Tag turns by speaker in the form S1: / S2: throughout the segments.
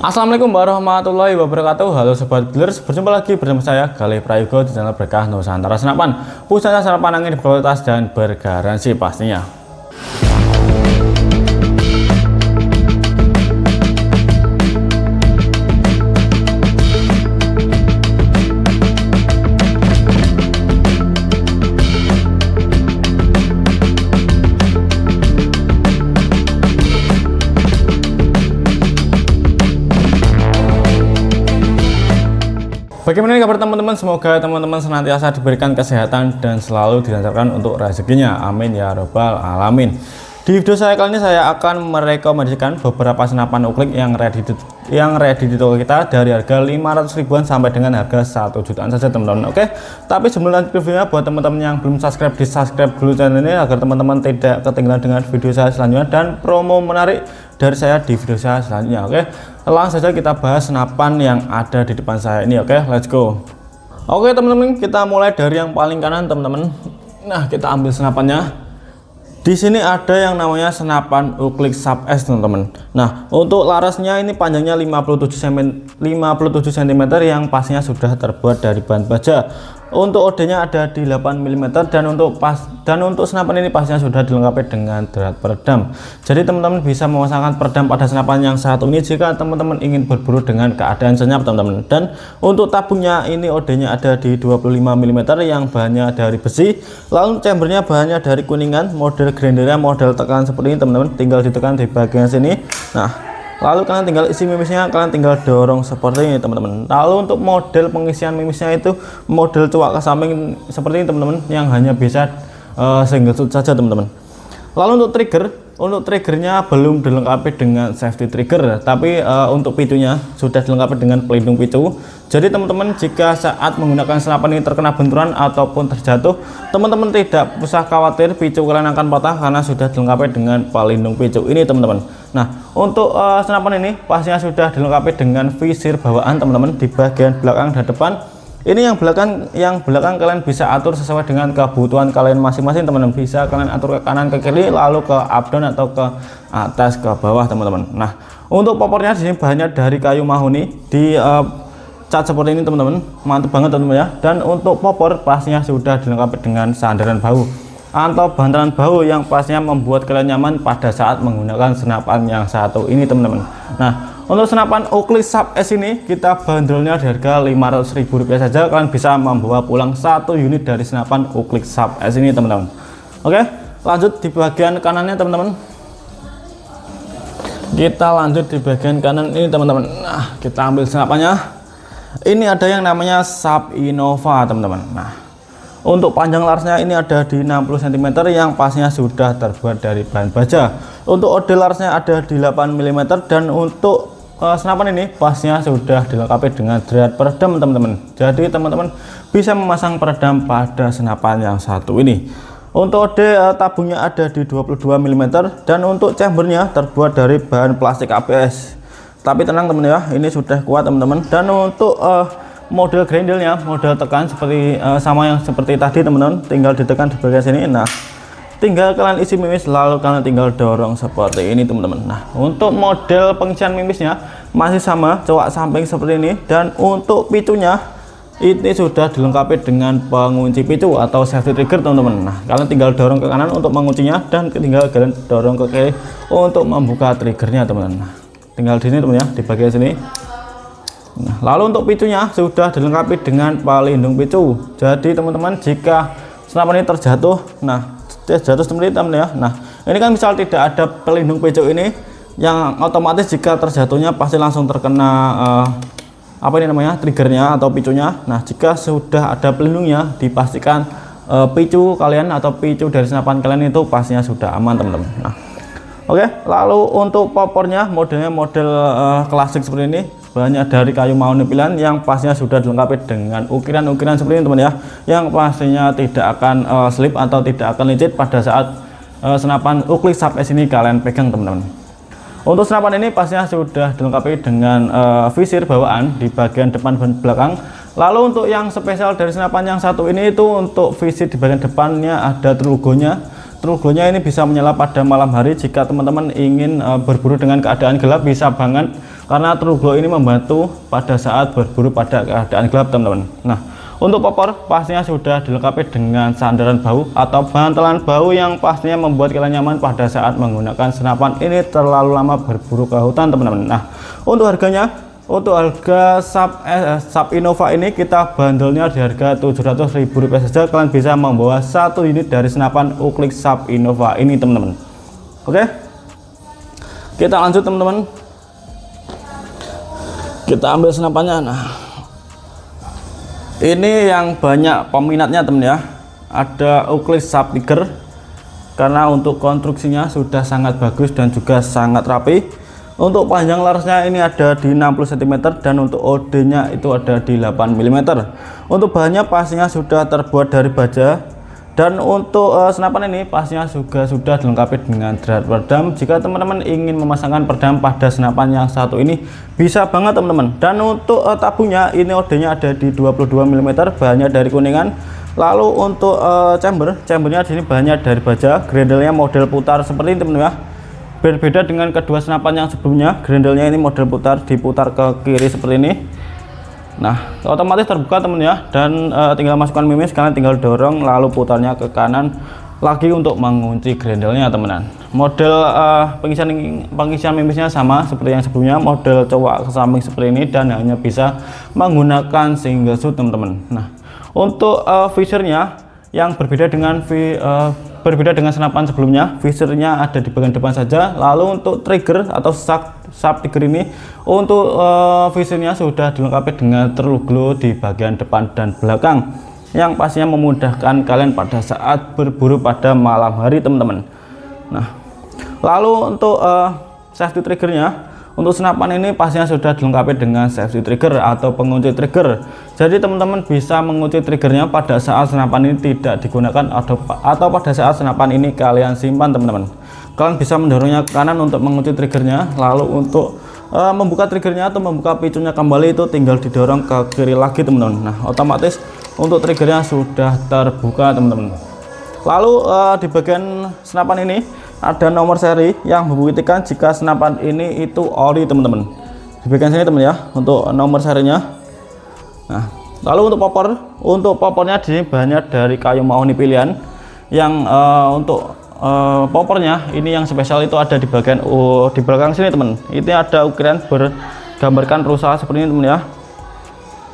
S1: Assalamualaikum warahmatullahi wabarakatuh. Halo Sobat Dealers, berjumpa lagi bersama saya Galih Prayogo di channel Berkah Nusantara Senapan. Pusatnya senapan angin berkualitas dan bergaransi pastinya. Bagaimana kabar teman-teman? Semoga teman-teman senantiasa diberikan kesehatan dan selalu dilancarkan untuk rezekinya. Amin ya robbal alamin. Di video saya kali ini saya akan merekomendasikan beberapa senapan uklik yang ready di toko kita dari harga 500 ribuan sampai dengan harga 1 jutaan saja teman-teman. Oke, tapi sebelum lanjut videonya, buat teman-teman yang belum subscribe, di subscribe dulu channel ini agar teman-teman tidak ketinggalan dengan video saya selanjutnya dan promo menarik dari saya di video saya selanjutnya. Oke, langsung saja kita bahas senapan yang ada di depan saya ini. Oke, let's go. Oke teman-teman, kita mulai dari yang paling kanan teman-teman. Nah, kita ambil senapannya. Di sini ada yang namanya senapan uklik Sub S teman-teman. Nah, untuk larasnya ini panjangnya 57 cm yang pastinya sudah terbuat dari bahan baja. Untuk OD-nya ada di 8 mm dan untuk senapan ini pastinya sudah dilengkapi dengan drat peredam. Jadi teman-teman bisa memasangkan peredam pada senapan yang satu ini jika teman-teman ingin berburu dengan keadaan senyap teman-teman. Dan untuk tabungnya ini OD-nya ada di 25 mm yang bahannya dari besi. Lalu chambernya bahannya dari kuningan, model grendernya model tekan seperti ini teman-teman. Tinggal ditekan di bagian sini. Nah, lalu kalian tinggal isi mimisnya, kalian tinggal dorong seperti ini teman-teman. Lalu untuk model pengisian mimisnya itu model cuak ke samping seperti ini teman-teman, yang hanya bisa single shoot saja teman-teman. Lalu untuk triggernya belum dilengkapi dengan safety trigger, tapi untuk picunya sudah dilengkapi dengan pelindung picu. Jadi teman-teman jika saat menggunakan senapan ini terkena benturan ataupun terjatuh, teman-teman tidak usah khawatir picu kalian akan patah karena sudah dilengkapi dengan pelindung picu ini teman-teman. Nah, untuk senapan ini pastinya sudah dilengkapi dengan visir bawaan teman-teman di bagian belakang dan depan. Ini yang belakang kalian bisa atur sesuai dengan kebutuhan kalian masing-masing teman-teman. Bisa kalian atur ke kanan ke kiri, lalu ke up down atau ke atas ke bawah teman-teman. Nah, untuk popornya di sini bahannya dari kayu mahoni di cat seperti ini teman-teman. Mantap banget teman-teman ya. Dan untuk popor pastinya sudah dilengkapi dengan sandaran bahu atau bantalan bahu yang pastinya membuat kalian nyaman pada saat menggunakan senapan yang satu ini teman-teman. Nah, untuk senapan uklik Sub S ini kita bandrolnya di harga Rp500.000 saja. Kalian bisa membawa pulang satu unit dari senapan uklik Sub S ini teman-teman. Oke, lanjut di bagian kanannya teman-teman. Kita lanjut di bagian kanan ini teman-teman. Nah, kita ambil senapannya. Ini ada yang namanya Sub Innova teman-teman. Nah, untuk panjang larasnya ini ada di 60 cm yang pastinya sudah terbuat dari bahan baja. Untuk OD larasnya ada di 8 mm dan untuk senapan ini pastinya sudah dilengkapi dengan drat peredam teman-teman. Jadi teman-teman bisa memasang peredam pada senapan yang satu ini. Untuk OD tabungnya ada di 22 mm dan untuk chambernya terbuat dari bahan plastik ABS. Tapi tenang teman ya, ini sudah kuat teman-teman. Dan untuk model grendelnya model tekan seperti sama yang seperti tadi teman-teman, tinggal ditekan di bagian sini. Nah, tinggal kalian isi mimis lalu kalian tinggal dorong seperti ini teman-teman. Nah, untuk model pengisian mimisnya masih sama, cowok samping seperti ini. Dan untuk picunya ini sudah dilengkapi dengan pengunci picu atau safety trigger teman-teman. Nah, kalian tinggal dorong ke kanan untuk menguncinya dan tinggal kalian dorong ke kiri untuk membuka triggernya teman-teman. Nah, tinggal di sini teman ya, di bagian sini. Nah, lalu untuk picunya sudah dilengkapi dengan pelindung picu. Jadi teman-teman jika senapan ini terjatuh, nah jatuh seperti ini teman ya. Nah, ini kan misal tidak ada pelindung picu ini, yang otomatis jika terjatuhnya pasti langsung terkena apa ini namanya, triggernya atau picunya. Nah, jika sudah ada pelindungnya dipastikan picu kalian atau picu dari senapan kalian itu pastinya sudah aman teman-teman. Nah, oke, lalu untuk popornya modelnya model klasik seperti ini. Bahannya dari kayu mahoni pilihan yang pastinya sudah dilengkapi dengan ukiran-ukiran seperti ini teman ya, yang pastinya tidak akan slip atau tidak akan licin pada saat senapan uklik Sub S ini kalian pegang teman-teman. Untuk senapan ini pastinya sudah dilengkapi dengan visir bawaan di bagian depan dan belakang. Lalu untuk yang spesial dari senapan yang satu ini itu untuk visir di bagian depannya ada logonya. Trugonya ini bisa menyala pada malam hari. Jika teman-teman ingin berburu dengan keadaan gelap, bisa banget karena true glow ini membantu pada saat berburu pada keadaan gelap teman-teman. Nah, untuk popor pastinya sudah dilengkapi dengan sandaran bahu atau bantalan bahu yang pastinya membuat kalian nyaman pada saat menggunakan senapan ini terlalu lama berburu ke hutan teman-teman. Nah, untuk harganya, untuk harga Sub Innova ini kita bandelnya di harga Rp700.000 saja. Kalian bisa membawa satu unit dari senapan uklik Sub Innova ini teman-teman. Oke, kita lanjut teman-teman, kita ambil senapannya. Nah, ini yang banyak peminatnya teman ya, ada uklik Sub Tiger, karena untuk konstruksinya sudah sangat bagus dan juga sangat rapi. Untuk panjang larasnya ini ada di 60 cm dan untuk OD nya itu ada di 8 mm. Untuk bahannya pastinya sudah terbuat dari baja, dan untuk senapan ini pastinya juga sudah dilengkapi dengan drat peredam. Jika teman-teman ingin memasangkan peredam pada senapan yang satu ini, bisa banget teman-teman. Dan untuk tabungnya ini OD nya ada di 22 mm, bahannya dari Kuningan. Lalu untuk chambernya di sini bahannya dari baja, grendelnya model putar seperti ini teman-teman ya. Berbeda dengan kedua senapan yang sebelumnya, grendelnya ini model putar, diputar ke kiri seperti ini. Nah, otomatis terbuka teman ya, dan tinggal masukkan mimis, kalian tinggal dorong lalu putarnya ke kanan lagi untuk mengunci grendelnya teman-teman. Model pengisian mimisnya sama seperti yang sebelumnya, model cowok ke samping seperti ini, dan hanya bisa menggunakan single shoot teman-teman. Nah, untuk visornya yang berbeda dengan senapan sebelumnya, visornya ada di bagian depan saja. Lalu untuk trigger atau Sub Tiger ini, untuk visornya sudah dilengkapi dengan true glow di bagian depan dan belakang, yang pastinya memudahkan kalian pada saat berburu pada malam hari teman-teman. Nah, lalu untuk safety triggernya, untuk senapan ini pastinya sudah dilengkapi dengan safety trigger atau pengunci trigger. Jadi teman-teman bisa mengunci triggernya pada saat senapan ini tidak digunakan atau pada saat senapan ini kalian simpan teman-teman. Kalian bisa mendorongnya ke kanan untuk mengunci triggernya, lalu untuk membuka triggernya atau membuka picunya kembali itu tinggal didorong ke kiri lagi teman-teman. Nah, otomatis untuk triggernya sudah terbuka teman-teman. Lalu di bagian senapan ini ada nomor seri yang membuktikan jika senapan ini itu ori teman-teman. Di bagian sini teman ya, untuk nomor serinya. Nah, lalu untuk popornya di sini bahannya dari kayu mahoni pilihan. Yang untuk popornya ini yang spesial itu ada di bagian di belakang sini teman. Ini ada ukiran bergambarkan rusa seperti ini teman ya.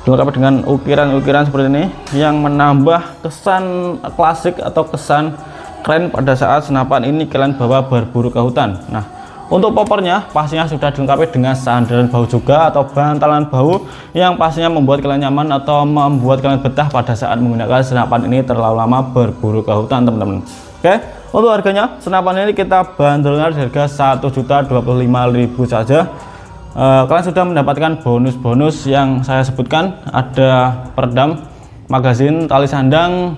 S1: Dilengkapi dengan ukiran-ukiran seperti ini yang menambah kesan klasik atau kesan keren pada saat senapan ini kalian bawa berburu ke hutan. Nah, untuk popornya pastinya sudah dilengkapi dengan sandaran bahu juga atau bantalan bahu yang pastinya membuat kalian nyaman atau membuat kalian betah pada saat menggunakan senapan ini terlalu lama berburu ke hutan teman-teman. Oke, untuk harganya senapan ini kita bandelnya di harga Rp1.025.000 saja. Kalian sudah mendapatkan bonus-bonus yang saya sebutkan, ada peredam, magazin, tali sandang,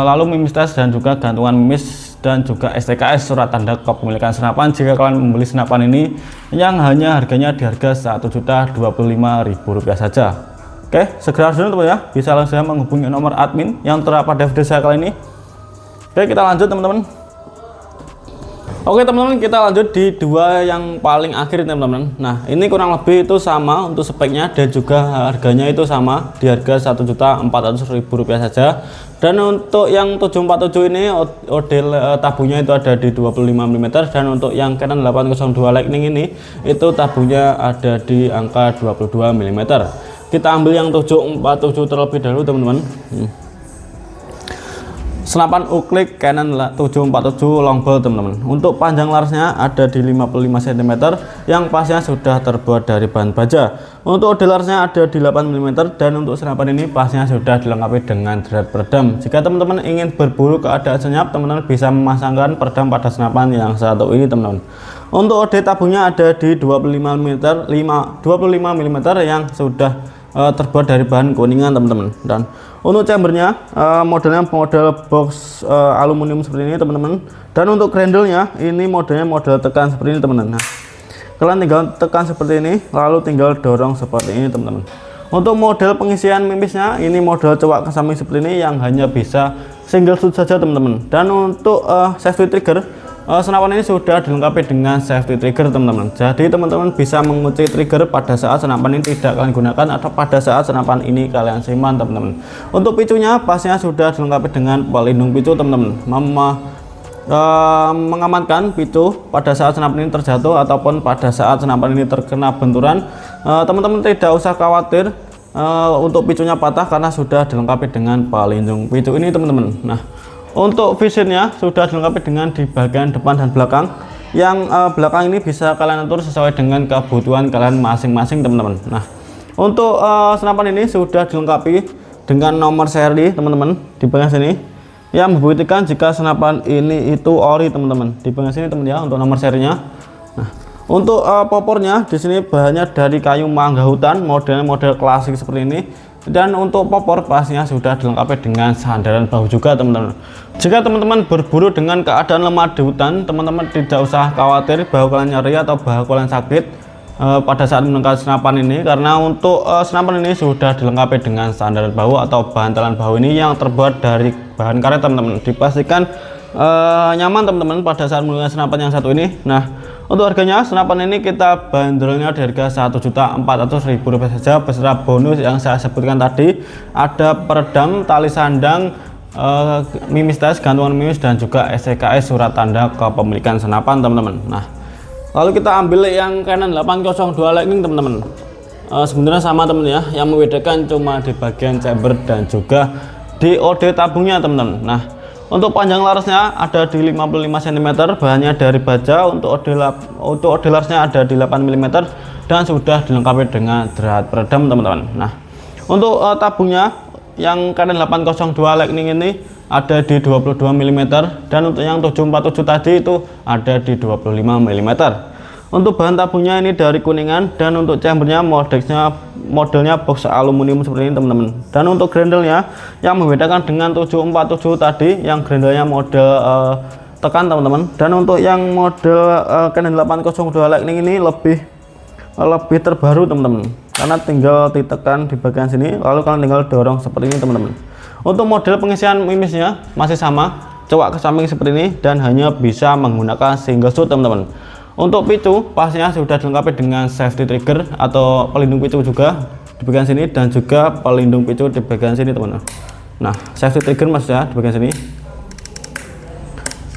S1: lalu mimis tes dan juga gantungan mimis, dan juga STKS surat tanda kepemilikan senapan jika kalian membeli senapan ini yang hanya harganya di harga Rp1.025.000 saja. Oke, segera dulu teman ya, bisa langsung menghubungi nomor admin yang terdapat pada video saya kali ini. Oke, kita lanjut teman-teman. Oke teman-teman, kita lanjut di dua yang paling akhir teman-teman. Nah, ini kurang lebih itu sama untuk speknya dan juga harganya itu sama di harga Rp1.400.000 saja. Dan untuk yang 747 ini model tabungnya itu ada di 25 mm, dan untuk yang Canon 802 Lightning ini itu tabungnya ada di angka 22 mm. Kita ambil yang 747 terlebih dahulu teman-teman. Senapan uklik Canon 747 long bolt teman-teman. Untuk panjang larasnya ada di 55 cm yang pastinya sudah terbuat dari bahan baja. Untuk OD larasnya ada di 8 mm, dan untuk senapan ini pastinya sudah dilengkapi dengan drat peredam. Jika teman-teman ingin berburu keadaan senyap, teman-teman bisa memasangkan peredam pada senapan yang satu ini teman-teman. Untuk OD tabungnya ada di 25 mm yang sudah terbuat dari bahan Kuningan teman-teman. Dan untuk chambernya modelnya model box aluminium seperti ini teman-teman. Dan untuk grendelnya ini modelnya model tekan seperti ini teman-teman. Nah, kalian tinggal tekan seperti ini lalu tinggal dorong seperti ini teman-teman. Untuk model pengisian mimisnya ini model cowok ke samping seperti ini yang hanya bisa single shoot saja teman-teman. Dan untuk safety trigger senapan ini sudah dilengkapi dengan safety trigger teman-teman. Jadi teman-teman bisa mengunci trigger pada saat senapan ini tidak kalian gunakan atau pada saat senapan ini kalian simpan teman-teman. Untuk picunya pastinya sudah dilengkapi dengan pelindung picu teman-teman, mengamankan picu pada saat senapan ini terjatuh ataupun pada saat senapan ini terkena benturan. Teman-teman tidak usah khawatir untuk picunya patah karena sudah dilengkapi dengan pelindung picu ini teman-teman. Nah, untuk visirnya sudah dilengkapi dengan di bagian depan dan belakang. Yang belakang ini bisa kalian atur sesuai dengan kebutuhan kalian masing-masing teman-teman. Nah, untuk senapan ini sudah dilengkapi dengan nomor seri teman-teman di bagian sini, yang membuktikan jika senapan ini itu ori teman-teman. Di bagian sini teman ya untuk nomor serinya. Nah, untuk popornya di sini bahannya dari kayu mangga hutan, modelnya model klasik seperti ini. Dan untuk popor pastinya sudah dilengkapi dengan sandaran bahu juga teman-teman. Jika teman-teman berburu dengan keadaan lemah di hutan, teman-teman tidak usah khawatir bahu kalian nyeri atau bahu kalian sakit pada saat menggunakan senapan ini, karena untuk senapan ini sudah dilengkapi dengan sandaran bahu atau bantalan bahu ini yang terbuat dari bahan karet teman-teman. Dipastikan nyaman teman-teman pada saat menggunakan senapan yang satu ini. Nah, untuk harganya senapan ini kita bandrolnya di harga Rp1.400.000 saja beserta bonus yang saya sebutkan tadi. Ada peredam, tali sandang, mimis tes, gantungan mimis, dan juga STKS surat tanda kepemilikan senapan teman-teman. Nah, lalu kita ambil yang Canon 802 Lightning teman-teman. Sebenarnya sama teman ya, yang membedakan cuma di bagian chamber dan juga di OD tabungnya teman-teman. Nah, untuk panjang larasnya ada di 55 cm, bahannya dari baja. Untuk OD larasnya ada di 8 mm dan sudah dilengkapi dengan drat peredam teman-teman. Nah, untuk tabungnya yang Canon 802 Lightning ini ada di 22 mm dan untuk yang 747 tadi itu ada di 25 mm. Untuk bahan tabungnya ini dari Kuningan dan untuk chambernya modelnya box aluminium seperti ini teman-teman. Dan untuk grendelnya yang membedakan dengan 747 tadi, yang grendelnya model tekan teman-teman. Dan untuk yang model Canon 802 Lightning ini lebih terbaru teman-teman, karena tinggal ditekan di bagian sini lalu kalian tinggal dorong seperti ini teman-teman. Untuk model pengisian mimisnya masih sama, cowok ke samping seperti ini dan hanya bisa menggunakan single shot teman-teman. Untuk picu pastinya sudah dilengkapi dengan safety trigger atau pelindung picu juga di bagian sini dan juga pelindung picu di bagian sini teman-teman. Nah, safety trigger maksudnya di bagian sini.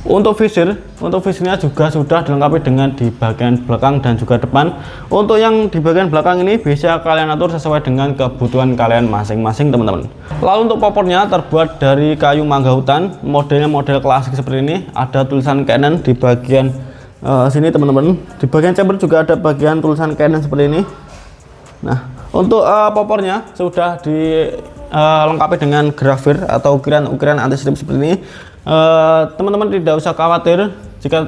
S1: Untuk visirnya juga sudah dilengkapi dengan di bagian belakang dan juga depan. Untuk yang di bagian belakang ini bisa kalian atur sesuai dengan kebutuhan kalian masing-masing teman-teman. Lalu untuk popornya terbuat dari kayu mangga hutan, modelnya model klasik seperti ini. Ada tulisan Canon di bagian sini teman-teman. Di bagian chamber juga ada bagian tulisan Canon seperti ini. Nah, untuk popornya sudah dilengkapi dengan grafir atau ukiran anti slip seperti ini. Teman-teman tidak usah khawatir jika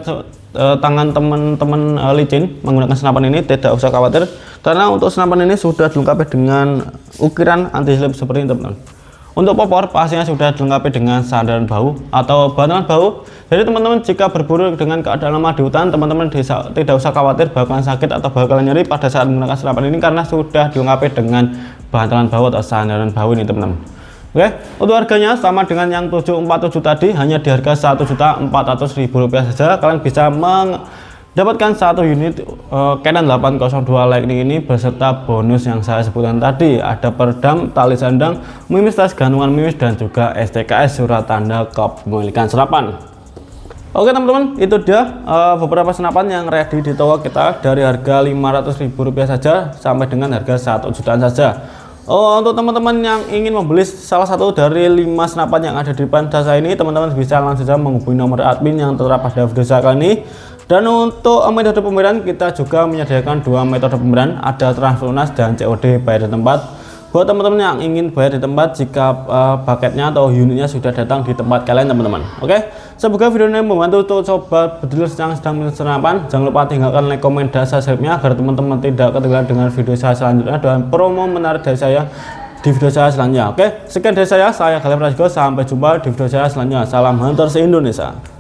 S1: tangan teman-teman licin menggunakan senapan ini, tidak usah khawatir karena untuk senapan ini sudah dilengkapi dengan ukiran anti slip seperti ini teman-teman. Untuk popor pastinya sudah dilengkapi dengan sandaran bahu atau bantalan bahu. Jadi teman-teman jika berburu dengan keadaan lemah di hutan, teman-teman tidak usah khawatir bakalan sakit atau bakalan nyeri pada saat menggunakan senapan ini karena sudah dilengkapi dengan bantalan bahu atau sandaran bahu ini teman-teman. Oke, untuk harganya sama dengan yang 747 tadi, hanya di harga Rp1.400.000 saja. Kalian bisa mendapatkan satu unit Canon 802 Lightning ini beserta bonus yang saya sebutkan tadi. Ada peredam, tali sandang, mimis tas, gantungan mimis, dan juga STKS surat tanda kepemilikan senapan. Oke teman-teman, itu dia beberapa senapan yang ready di toko kita dari harga Rp500.000 saja sampai dengan harga 1 jutaan saja. Untuk teman-teman yang ingin membeli salah satu dari 5 senapan yang ada di depan saya ini, teman-teman bisa langsung saja menghubungi nomor admin yang tertera pada video saya kali ini. Dan untuk metode pembayaran kita juga menyediakan 2 metode pembayaran, ada transfer lunas dan COD bayar di tempat. Buat teman-teman yang ingin bayar di tempat jika paketnya atau unitnya sudah datang di tempat kalian teman-teman. Oke, semoga video ini membantu untuk sobat bedilers yang sedang senapan. Jangan lupa tinggalkan like, komen, dan subscribe-nya agar teman-teman tidak ketinggalan dengan video saya selanjutnya dan promo menarik dari saya di video saya selanjutnya. Oke, sekian dari saya Galih Pratigo. Sampai jumpa di video saya selanjutnya. Salam Hunter se-Indonesia.